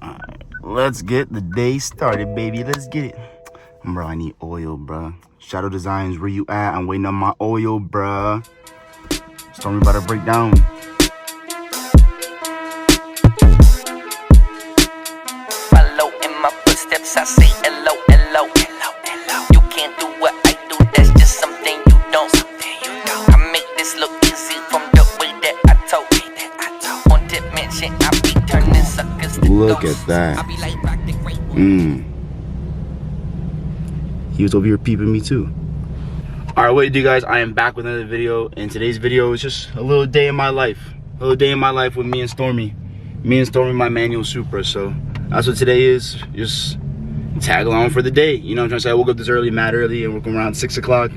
Alright, let's get the day started, baby. Let's get it. Bro, I need oil, bro. Shadow Designs, where you at? I'm waiting on my oil, bro. Stormy about to break down. Follow in my footsteps, I say hello, hello, hello, hello. You can't do what I do, that's just something you don't. I make this look easy from the way that I talk. On tip mention, I be turning suckers to Look at that. I be like rock the great one. He was over here peeping me too. Alright, what do you do, guys? I am back with another video, and today's video is just a little day in my life. A little day in my life with me and Stormy. Me and Stormy, my manual Supra. So that's what today is. Just tag along for the day. You know what I'm trying to say? I woke up this early, mad early, and woke up around 6 o'clock.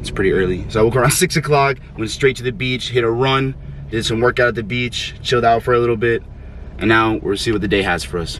It's pretty early. So I woke around 6 o'clock, went straight to the beach, hit a run, did some workout at the beach, chilled out for a little bit, and now we'll see what the day has for us.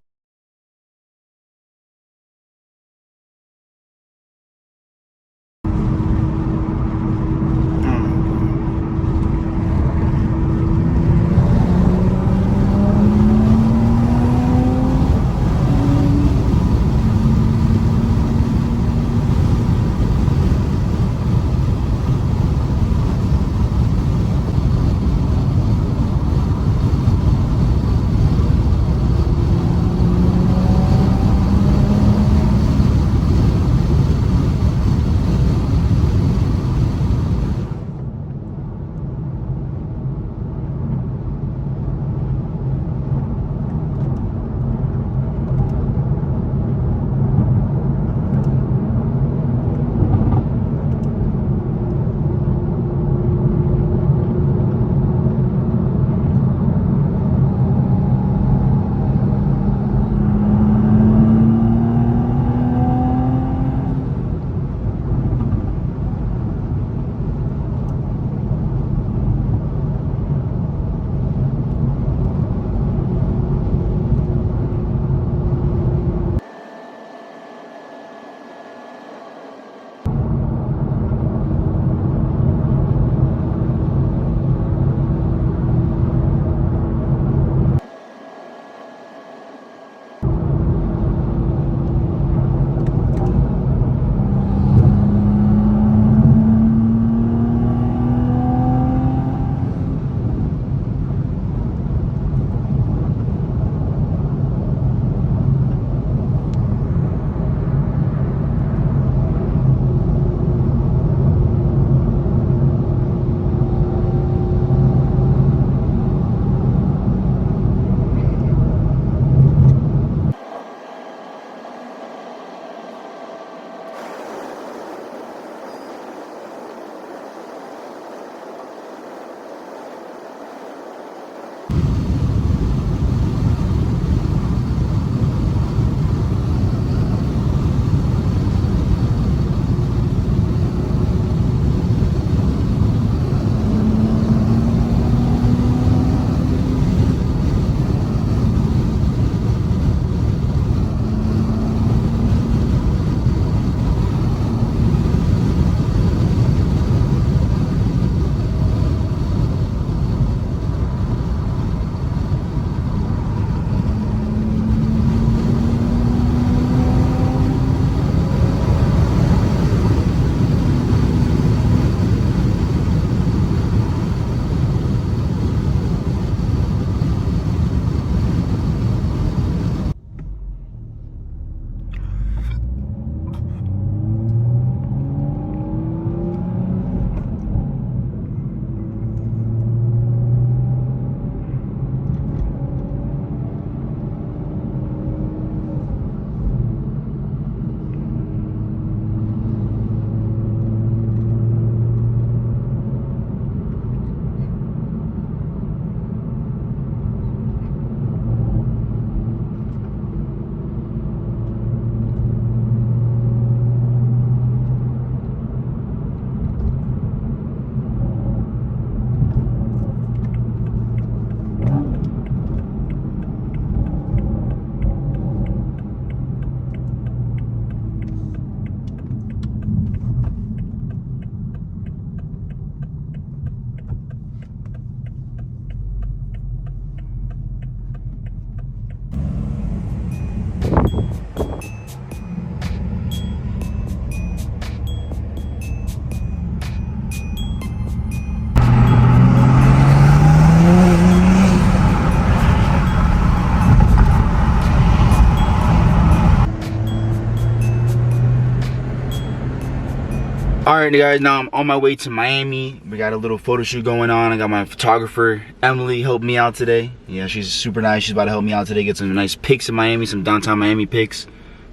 Alright guys, now I'm on my way to Miami. We got a little photo shoot going on. I got my photographer Emily helped me out today. Yeah, she's super nice. She's about to help me out today, get some nice pics in Miami, some downtown Miami pics.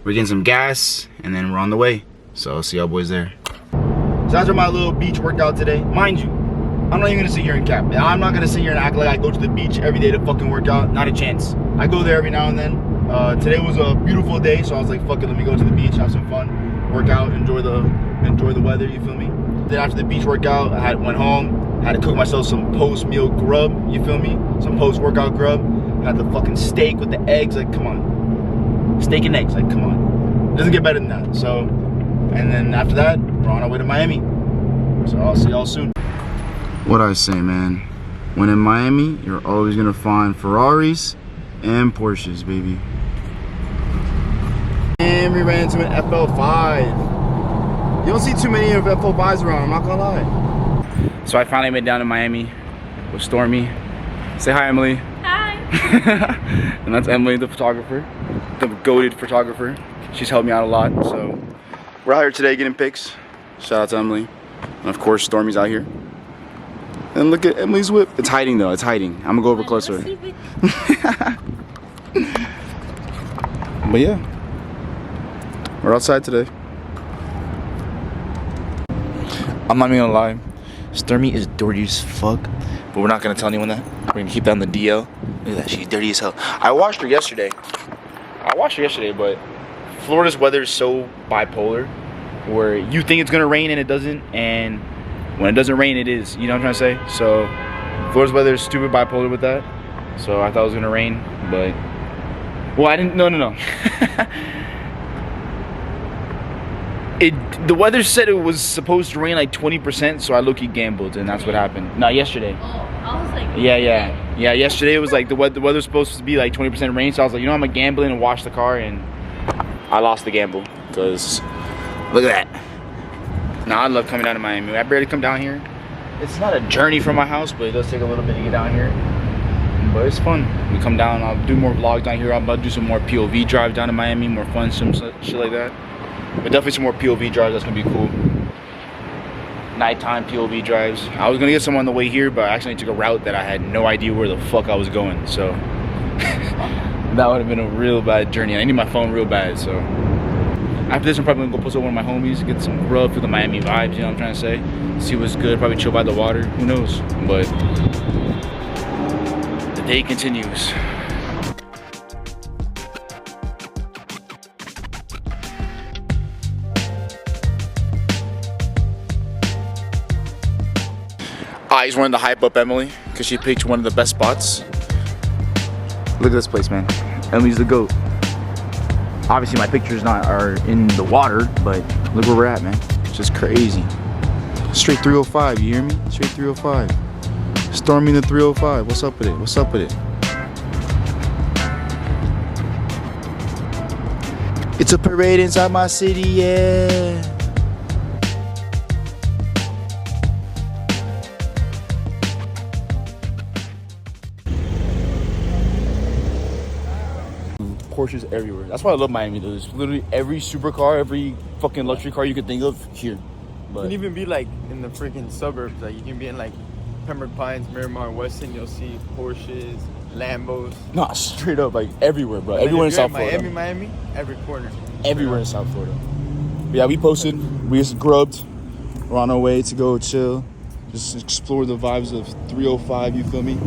We're getting some gas and then we're on the way. So I'll see y'all boys there. So after my little beach workout today, mind you, I'm not even gonna sit here and cap. I'm not gonna sit here and act like I go to the beach every day to fucking work out. Not a chance. I go there every now and then. Today was a beautiful day, so I was like, fuck it, let me go to the beach, have some fun, work out, enjoy the weather, you feel me? Then after the beach workout, I went home, had to cook myself some post-meal grub, you feel me? Some post-workout grub. Had the fucking steak with the eggs, like, come on. Steak and eggs, like, come on. Doesn't get better than that. So, and then after that, we're on our way to Miami. So I'll see y'all soon. What I say, man, when in Miami, you're always gonna find Ferraris and Porsches, baby. And we ran into an FL5. You don't see too many of FL5s around, I'm not gonna lie. So I finally made it down to Miami with Stormy. Say hi, Emily. Hi. And that's Emily, the photographer, the goated photographer. She's helped me out a lot, so we're out here today getting pics. Shout out to Emily. And of course, Stormy's out here. And look at Emily's whip. It's hiding though, it's hiding. I'm gonna go over closer. But yeah, we're outside today. I'm not even gonna lie, Stormy is dirty as fuck, but we're not gonna tell anyone that. We're gonna keep that on the DL. Look at that, she's dirty as hell. I washed her yesterday, but Florida's weather is so bipolar, where you think it's gonna rain and it doesn't, and when it doesn't rain, it is. You know what I'm trying to say? So Florida's weather is stupid bipolar with that. So I thought it was gonna rain, but well, I didn't. No. The weather said it was supposed to rain like 20%, so I low-key gambled, and that's what happened. No, yesterday. Oh, I was like, Yeah. Yesterday it was like the weather's supposed to be like 20% rain, so I was like, you know, I'm gonna gamble and wash the car, and I lost the gamble because look at that. Now I love coming down to Miami. I barely come down here. It's not a journey from my house, but it does take a little bit to get down here. But it's fun. We come down. I'll do more vlogs down here. I'm about to do some more POV drives down to Miami, more fun, some shit like that. But definitely some more POV drives. That's gonna be cool. Nighttime POV drives. I was gonna get some on the way here, but I actually took a route that I had no idea where the fuck I was going. So that would have been a real bad journey. I need my phone real bad. So after this, I'm probably gonna go post up one of my homies, get some grub for the Miami vibes. You know what I'm trying to say? See what's good. Probably chill by the water. Who knows? But the day continues. I just wanted to hype up Emily because she picked one of the best spots. Look at this place, man. Emily's the GOAT. Obviously my pictures are in the water, but look where we're at, man. It's just crazy. Straight 305, you hear me? Straight 305. Stormy the 305. What's up with it? What's up with it? It's a parade inside my city, yeah. Porsches everywhere. That's why I love Miami though. There's literally every supercar, every fucking luxury car you could think of here. But you can even be like in the freaking suburbs. Like you can be in like Pembroke Pines, Miramar, Weston. You'll see Porsches, Lambos. nah, straight up, like everywhere, bro. Everywhere in South Florida. Miami, every corner. Everywhere in South Florida. But yeah, we posted. We just grubbed. We're on our way to go chill. Just explore the vibes of 305. You feel me?